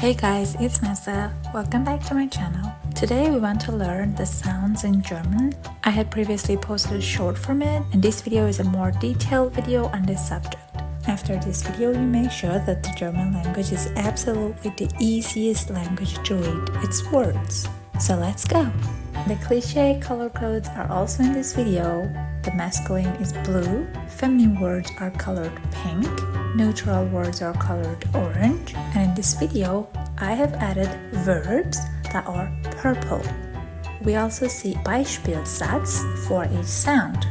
Hey guys, it's Mahsa. Welcome back to my channel. Today we want to learn the sounds in German. I had previously posted a short from it, and this video is a more detailed video on this subject. After this video, you make sure that the German language is absolutely the easiest language to read its words. So let's go! The cliché color codes are also in this video. The masculine is blue, feminine words are colored pink, neutral words are colored orange, and in this video I have added verbs that are purple. We also see Beispielsatz for each sound.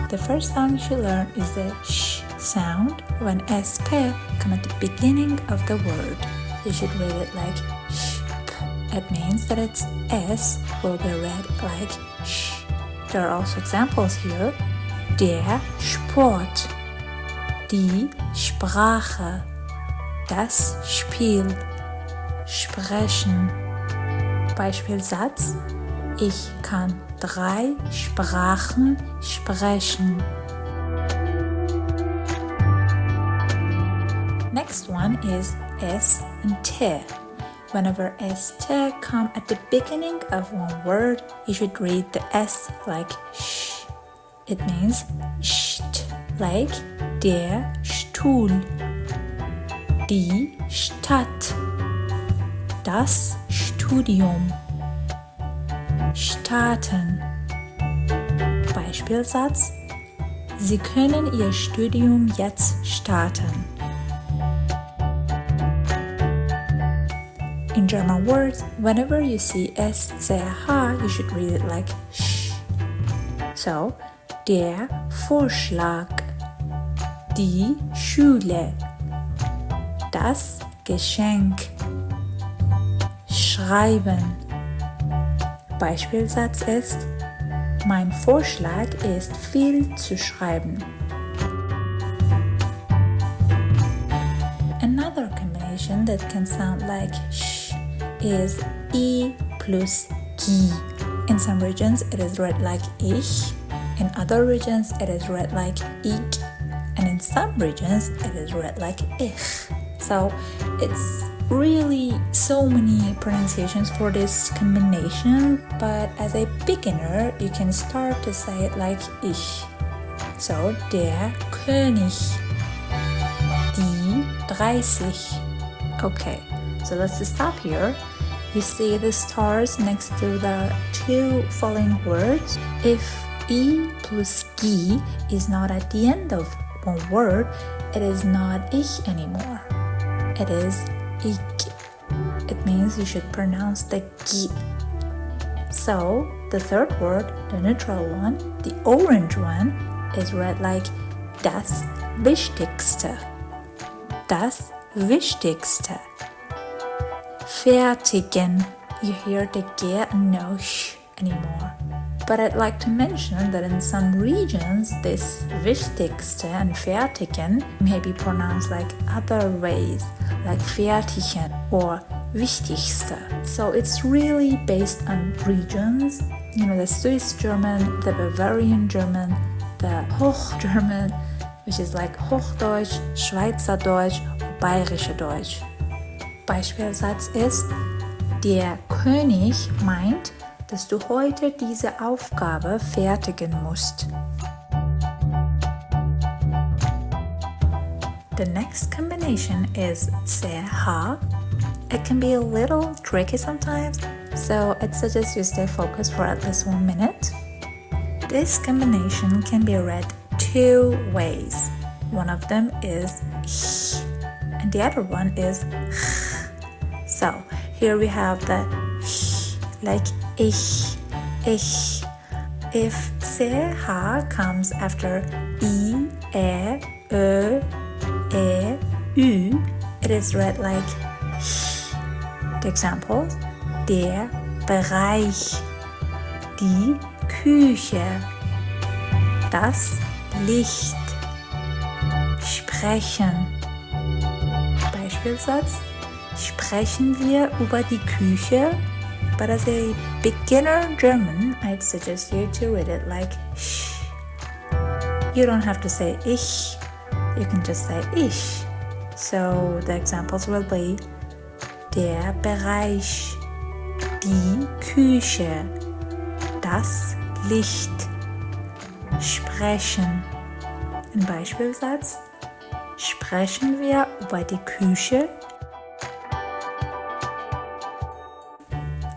The first sound you should learn is the sh sound when SP come at the beginning of the word. You should read it like sh. It means that its S will be read like sh. There are also examples here. Der Sport, die Sprache, das Spiel, sprechen. Beispielsatz: Ich kann 3 Sprachen sprechen. Next one is S and T. Whenever ST come at the beginning of one word, you should read the S like sh. It means st, like der Stuhl, die Stadt, das Studium, starten. Beispielsatz: Sie können Ihr Studium jetzt starten. In German words, whenever you see SCH, you should read it like sh. So, der Vorschlag, die Schule, das Geschenk, schreiben. Beispielsatz ist: Mein Vorschlag ist viel zu schreiben. Another combination that can sound like sh is I plus G. In some regions it is read like ich, in other regions it is read like ich, and in some regions it is read like ich. So it's really so many pronunciations for this combination, but as a beginner you can start to say it like ich. So der König, die 30. Okay, so let's stop here. You see the stars next to the two following words. If I plus G is not at the end of one word, it is not ich anymore. It is ich. It means you should pronounce the G. So, the third word, the neutral one, the orange one, is read like das Wichtigste. Das Wichtigste. Fertigen. You hear the G and no sh anymore. But I'd like to mention that in some regions, this Wichtigste and Fertigen may be pronounced like other ways, like Fertigen or Wichtigste. So it's really based on regions. You know, the Swiss German, the Bavarian German, the Hoch German, which is like Hochdeutsch, Schweizerdeutsch or Bayerische Deutsch. Beispielsatz ist: Der König meint, dass du heute diese Aufgabe fertigen musst. The next combination is CH. It can be a little tricky sometimes, so I'd suggest you stay focused for at least 1 minute. This combination can be read 2 ways. One of them is ch, and the other one is ch. So here we have the ch, like ich, ich. If CH comes after I, Ö, Ü, it is read like ch. The examples: der Bereich, die Küche, das Licht, sprechen. Beispielsatz: Sprechen wir über die Küche? But as a beginner German, I'd suggest you to read it like sh. You don't have to say ich. you can just say ich. So the examples will be der Bereich, die Küche, das Licht, sprechen. Ein Beispielsatz: Sprechen wir über die Küche?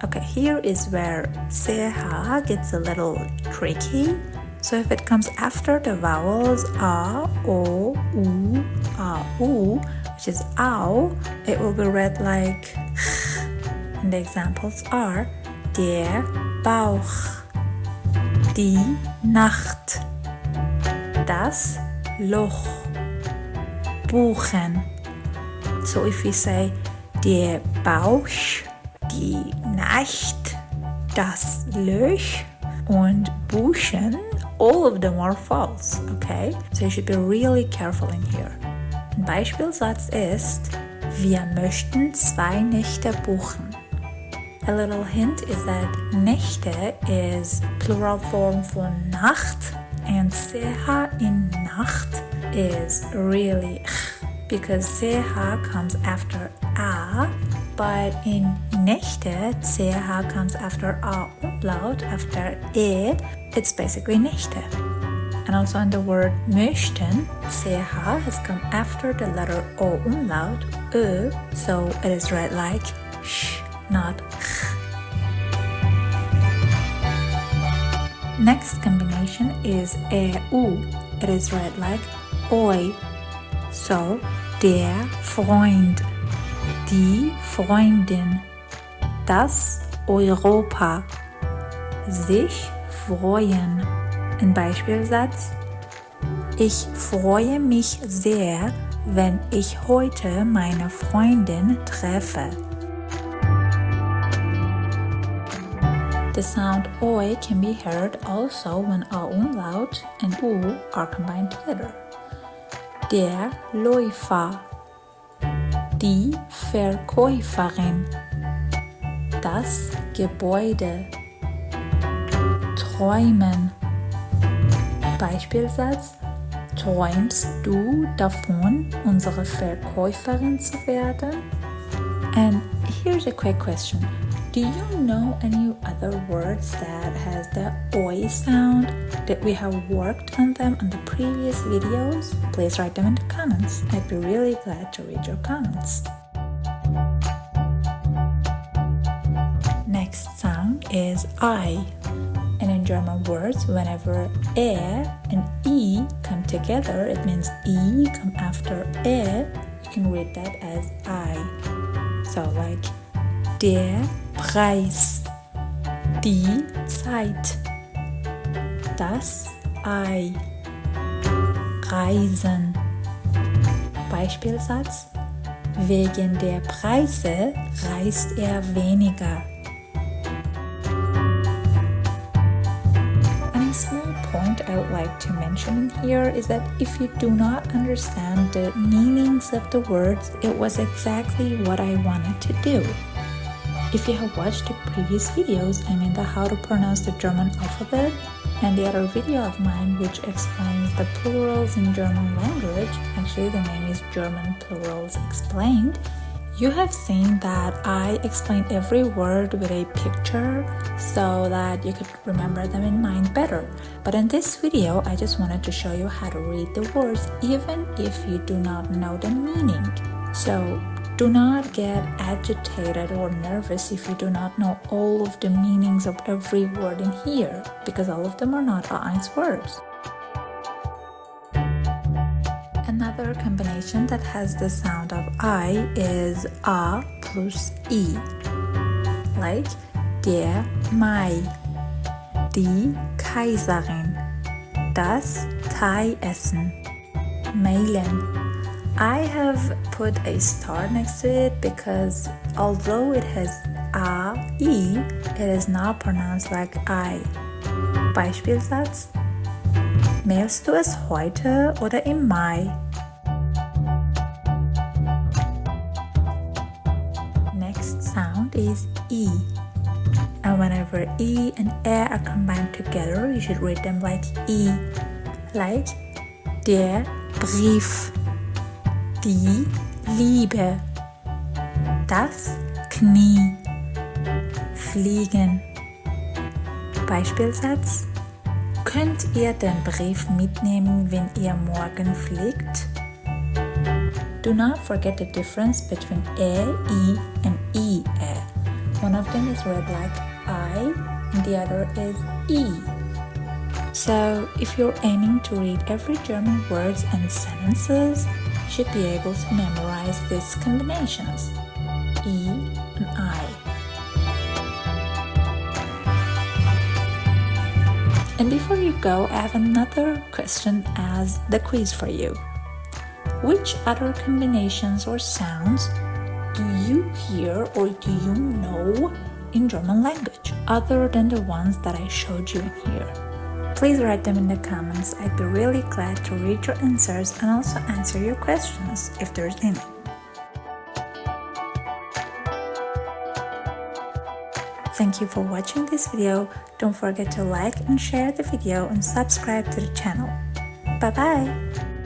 Okay, here is where CH gets a little tricky. So if it comes after the vowels A, O, U, A, U, which is au, it will be read like ch. And the examples are der Bauch, die Nacht, das Loch, buchen. So if we say der Bauch, die Nacht, das Loch und buchen, all of them are false, okay? So you should be really careful in here. Ein Beispielsatz ist: Wir möchten 2 Nächte buchen. A little hint is that Nächte is plural form for Nacht, and CH in Nacht is really ch, because CH comes after A, but in Nächte, CH comes after A umlaut, after E, it's basically Nächte. And also in the word möchten, CH has come after the letter O umlaut, Ö, so it is read like sh, not ch. Next combination is EU. It is read like oi. So, der Freund, die Freundin, das Europa, sich freuen. Ein Beispielsatz: Ich freue mich sehr, wenn ich heute meine Freundin treffe. The sound oi can be heard also when A umlaut and U are combined together. Der Läufer, die Verkäuferin, das Gebäude, träumen. Beispielsatz: Träumst du davon, unsere Verkäuferin zu werden? And here's a quick question. Do you know any other words that has the oi sound that we have worked on them on the previous videos? Please write them in the comments. I'd be really glad to read your comments. Next sound is I. And in German words, whenever and E come together, it means E come after you can read that as I. So like der Preis, die Zeit, das Ei, Reisen. Beispielsatz: Wegen der Preise reist er weniger. And a small point I would like to mention here is that if you do not understand the meanings of the words, it was exactly what I wanted to do. If you have watched the previous videos, I mean the how to pronounce the German alphabet, and the other video of mine which explains the plurals in German language, actually the name is German Plurals Explained, you have seen that I explained every word with a picture so that you could remember them in mind better. But in this video, I just wanted to show you how to read the words even if you do not know the meaning. So do not get agitated or nervous if you do not know all of the meanings of every word in here, because all of them are not A1 words. Another combination that has the sound of I is A plus I. Like der Mai, die Kaiserin, das Thai-Essen, Mailen. I have put a star next to it because although it has A, I, it is not pronounced like I. Beispielsatz: Mailst du es heute oder im Mai? Next sound is I. And whenever I and E are combined together, you should read them like I. Like der Brief, die Liebe, das Knie, fliegen. Beispielsatz: Könnt ihr den Brief mitnehmen, wenn ihr morgen fliegt? Do not forget the difference between E, and IE. One of them is read like I and the other is E. So, if you're aiming to read every German words and sentences, you should be able to memorize these combinations, E and I. And before you go, I have another question as the quiz for you. Which other combinations or sounds do you hear or do you know in German language, other than the ones that I showed you in here? Please write them in the comments. I'd be really glad to read your answers and also answer your questions if there's any. Thank you for watching this video. Don't forget to like and share the video and subscribe to the channel. Bye bye!